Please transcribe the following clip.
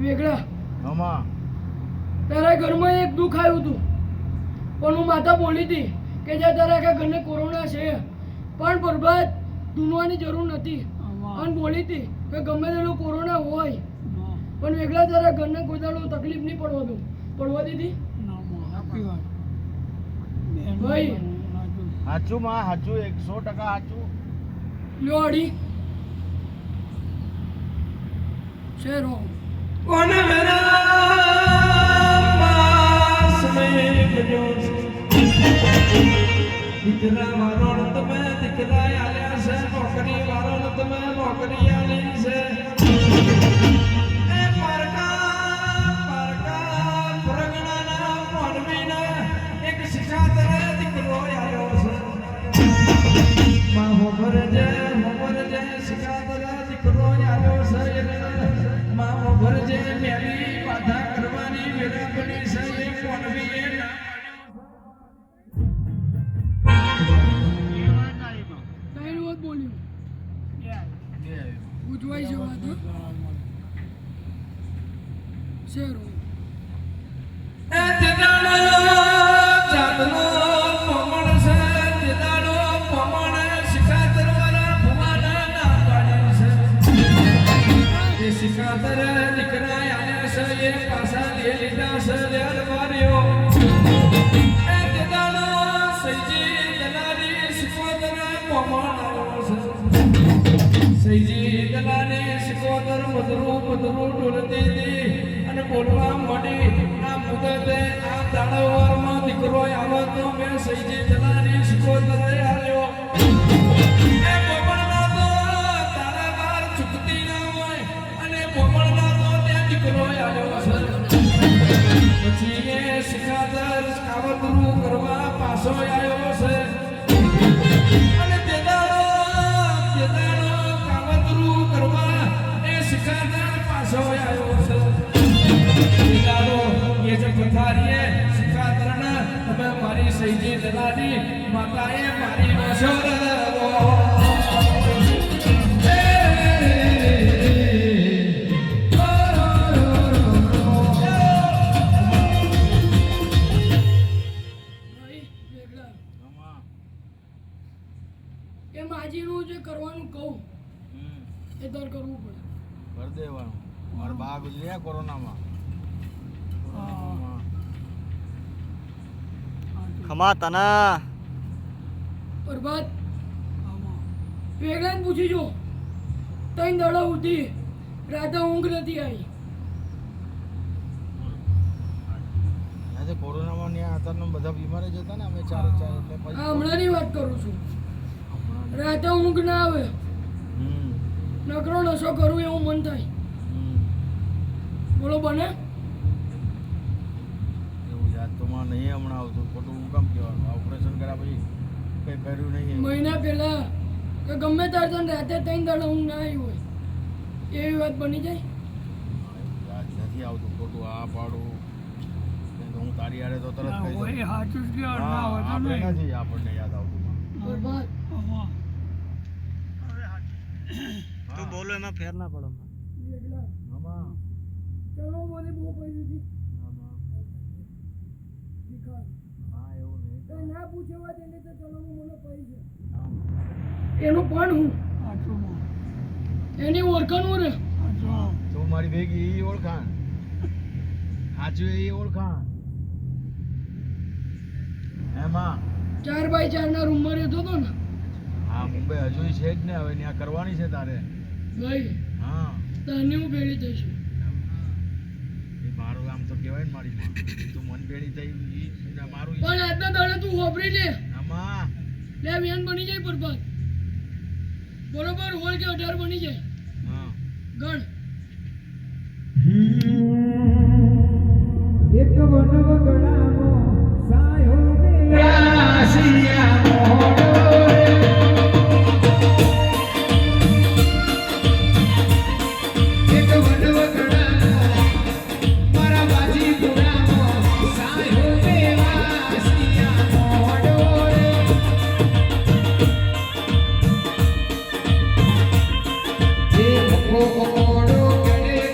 વેગળા આમાં તારા ઘરમાં એક દુઃખ આવ્યું હતું પણ હું માતા બોલી હતી કે જ્યાં તારા આખા ઘરને કોરોના છે પણ બરબાદ ધૂનવાની જરૂર નથી અને બોલી હતી કે ગમે તેટલો કોરોના હોય પણ વેગળા તારા ઘરને કોઈ દાડો તકલીફ નહીં પડવા દીધી ભાઈ સાચું માં સાચું 100% સાચું લ્યો અડી શેરો કોને મેરા માસ મે બજો દીકરા વાળો તમે દીકરા આલ્યા છે નોકરી વાળો તમે નોકરી આલી છે એ પરકા પ્રગણાના મોનવીના એક શિખાતર દીકરો આલ્યો છે માં હોબર જે શિખાતર દીકરો આલ્યો છે માં હોબર જે મેલી બાધા કરવાની વેલા બની છે એ મોનવીએ બોલ્યું ઉજવાઈ જવા તો શેરો એ તેદાડો ચાંદનો પમણ છે તેદાડો પમણ શિખાતર વાળા ભવાના ના પાડે છે એ શિખાતર દીકરા આલ્યા છે એ પાછા લે લીધા છે લેર માર્યો એ તેદાડો સૈજી દલાલી શિખોતર પમણ આવ્યો છે સૈજી દલાલી શિખોતર મધરું ઢોલતી હતી અને બોલવા માંડી આ મુદતે આ દાડોવારમાં દીકરો આવે તો મેં સૈજી દલાલી શિખોતર આવ્યો એ બોમણના તો તારા બાર ચૂકતી ના હોય અને બોમણના તો ત્યાં દીકરો આવ્યો છે પછી એ શિખાતર કાવતરું કરવા પાછો આવ્યો છે અને તેદાડો કાવતરું કરવા એ શિખાતર પાછો આવ્યો છે તેદાડો એ જે પથારીએ શિખાતરના તમે મારી સૈજી દલાલી માતાએ મારી નોશો એ માજીનું જે કરવાનું કહું એ દર કરવું પડે કર દેવાનું મારા બા ગુજર્યા કોરોનામાં ખમા તના બરબાદ વેગળાને પૂછી જો 3 દાડા સુધી રાતે ઊંઘ નથી આવી આજે કોરોનામાં ત્યાં હતા બધા બીમાર જ હતા ને અમે ચાર એટલે પછી હમણાંની વાત કરું છું રાતે ઊંઘ ના આવે નકરો નશો કરું એવું મન થાય બોલો બને એવું યાદ તો માં નહીં હમણાં આવતું ખોટું હું કામ કહેવાનું ઓપરેશન કર્યા પછી કંઈ કર્યું નહીં મહિના પહેલા કે ગમે ત્યારે તને રાતે 3 દાડા ઊંઘ ના આવી હોય એવી વાત બની જાય યાદ નથી આવતું ખોટું આ પાડું તો હું તારી આડે તો તરત કહી દઉં આપણે નથી આપણને યાદ આવતું બરબાદ તું બોલો એમાં ફેર ના પડો વેગળા આમાં ચલો મને બહુ પડી દીધી આમાં શિખર હા એવું નહીં તો ના પૂછવા તેને તો ચલો મને પડી છે હા. એનું પણ હું એની ઓળખાણ હું રે તો મારી ભેગી એ ઓળખાણ સાચું એ ઓળખાણ એમાં 4x4 ના રૂમમાં રહેતો હતો ને હા મુંબઈ હજુ છે જ ને હવે ત્યાં કરવાની છે તારે ભાઈ હા તને હું ભેળી થઈશું એ મારું આમ તો કહેવાય ને મારી માં. તું મન ભેળી થઈ ઈ મારું પણ આજના દાડે તું વાપરી લે આમાં લે વ્યાન બની જાય બરબાદ બરોબર હોય કે 18 બની જાય હા ગણ